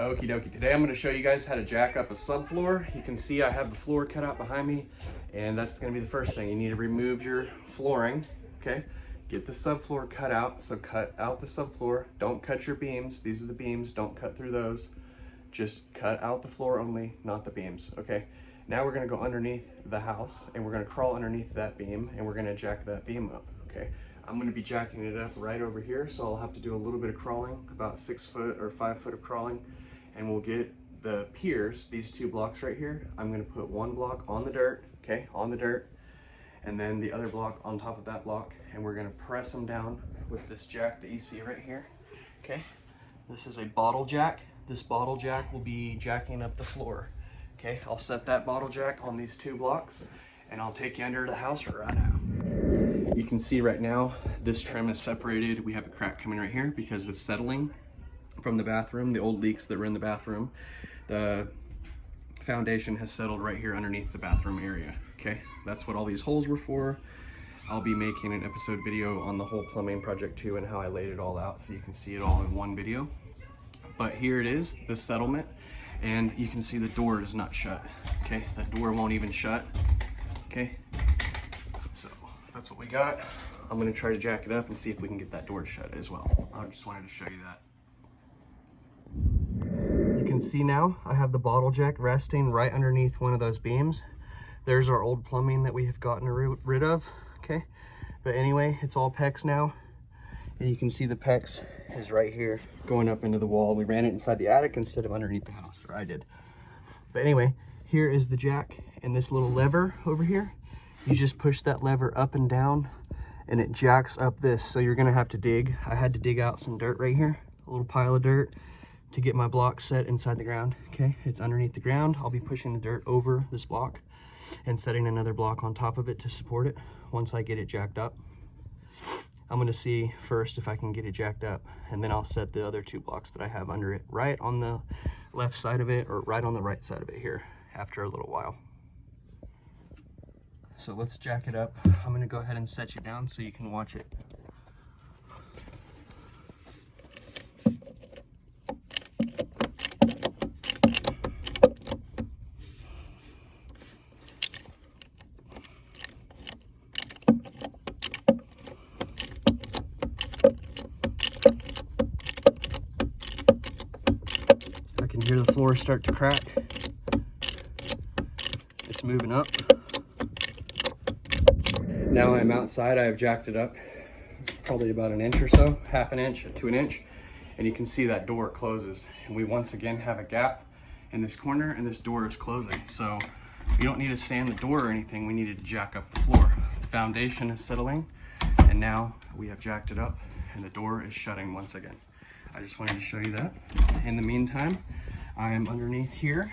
Okie dokie. Today I'm going to show you guys how to jack up a subfloor. You can see I have the floor cut out behind me, and that's going to be the first thing. You need to remove your flooring, okay? Get the subfloor cut out. So cut out the subfloor. Don't cut your beams. These are the beams. Don't cut through those. Just cut out the floor only, not the beams, okay? Now we're going to go underneath the house, and we're going to crawl underneath that beam, and we're going to jack that beam up, okay? I'm going to be jacking it up right over here, so I'll have to do a little bit of crawling, about 6 foot or 5 foot of crawling. And we'll get the piers, these 2 blocks right here. I'm going to put 1 block on the dirt, okay, on the dirt, and then the other block on top of that block, and we're going to press them down with this jack that you see right here, okay? This is a bottle jack. This bottle jack will be jacking up the floor, okay? I'll set that bottle jack on these 2 blocks, and I'll take you under the house right now. You can see right now, this trim is separated. We have a crack coming right here because it's settling from the bathroom, the old leaks that were in the bathroom. The foundation has settled right here underneath the bathroom area, okay? That's what all these holes were for. I'll be making an episode video on the whole plumbing project too and how I laid it all out so you can see it all in one video. But here it is, the settlement, and you can see the door is not shut, okay? That door won't even shut, okay? So that's what we got. I'm gonna try to jack it up and see if we can get that door shut as well. I just wanted to show you that. You can see now I have the bottle jack resting right underneath one of those beams. There's our old plumbing that we have gotten rid of, okay? But anyway, it's all PEX now. And you can see the PEX is right here going up into the wall. We ran it inside the attic instead of underneath the house, or I did. But anyway, here is the jack and this little lever over here. You just push that lever up and down and it jacks up this. So you're gonna have to dig. I had to dig out some dirt right here, a little pile of dirt, to get my block set inside the ground, okay? It's underneath the ground. I'll be pushing the dirt over this block and setting another block on top of it to support it once I get it jacked up. I'm gonna see first if I can get it jacked up, and then I'll set the other 2 blocks that I have under it right on the left side of it or right on the right side of it here after a little while. So let's jack it up. I'm gonna go ahead and set you down so you can watch it. I can hear the floor start to crack. It's moving up. Now I'm outside. I have jacked it up probably about 1 inch or so, half an inch to 1 inch, and you can see that door closes. And we once again have a gap in this corner, and this door is closing. So we don't need to sand the door or anything. We needed to jack up the floor. The foundation is settling, and now we have jacked it up, and the door is shutting once again. I just wanted to show you that. In the meantime, I am underneath here,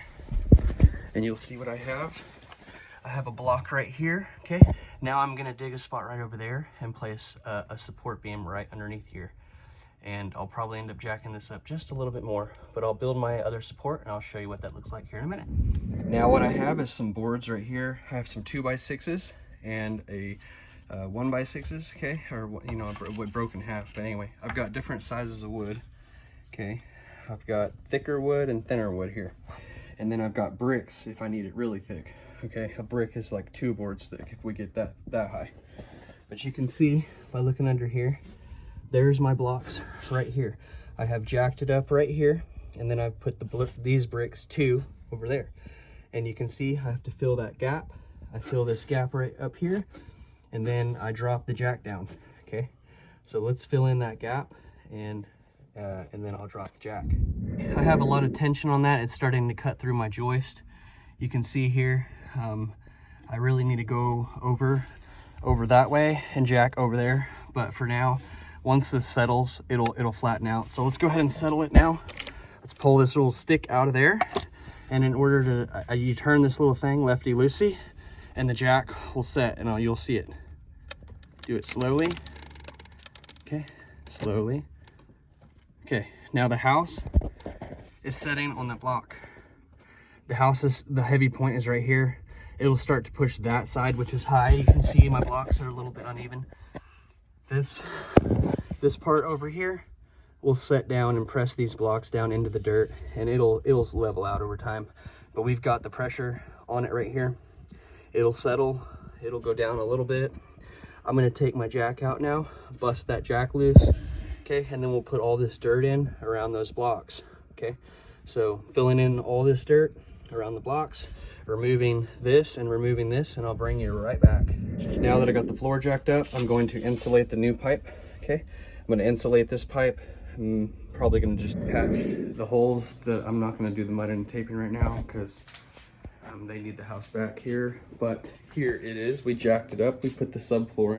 and you'll see what I have. I have a block right here, okay? Now I'm gonna dig a spot right over there and place a support beam right underneath here. And I'll probably end up jacking this up just a little bit more, but I'll build my other support and I'll show you what that looks like here in a minute. Now what I have is some boards right here. I have some 2x6s and a 1x6s, okay? Or, you know, broken half, but anyway. I've got different sizes of wood, okay? I've got thicker wood and thinner wood here. And then I've got bricks if I need it really thick. Okay, a brick is like 2 boards thick if we get that high. But you can see by looking under here, there's my blocks right here. I have jacked it up right here, and then I've put these bricks 2 over there. And you can see I have to fill that gap. I fill this gap right up here, and then I drop the jack down, okay? So let's fill in that gap, and then I'll drop the jack. I have a lot of tension on that. It's starting to cut through my joist. You can see here, I really need to go over that way and jack over there. But for now, once this settles, it'll flatten out. So let's go ahead and settle it now. Let's pull this little stick out of there. And in order to, you turn this little thing lefty-loosey, and the jack will set, and you'll see it. Do it slowly. Okay, slowly. Okay, now the house is setting on the block. The house is, the heavy point is right here. It'll start to push that side, which is high. You can see my blocks are a little bit uneven. This part over here we'll set down and press these blocks down into the dirt, and it'll level out over time. But we've got the pressure on it right here. It'll settle, it'll go down a little bit. I'm gonna take my jack out now, bust that jack loose, okay? And then we'll put all this dirt in around those blocks, okay? So filling in all this dirt around the blocks, removing this and removing this, and I'll bring you right back. Now that I got the floor jacked up, I'm going to insulate the new pipe, okay? I'm gonna insulate this pipe. I'm probably gonna just patch the holes. I'm not gonna do the mud and taping right now because they need the house back here. But here it is, we jacked it up, we put the subfloor in.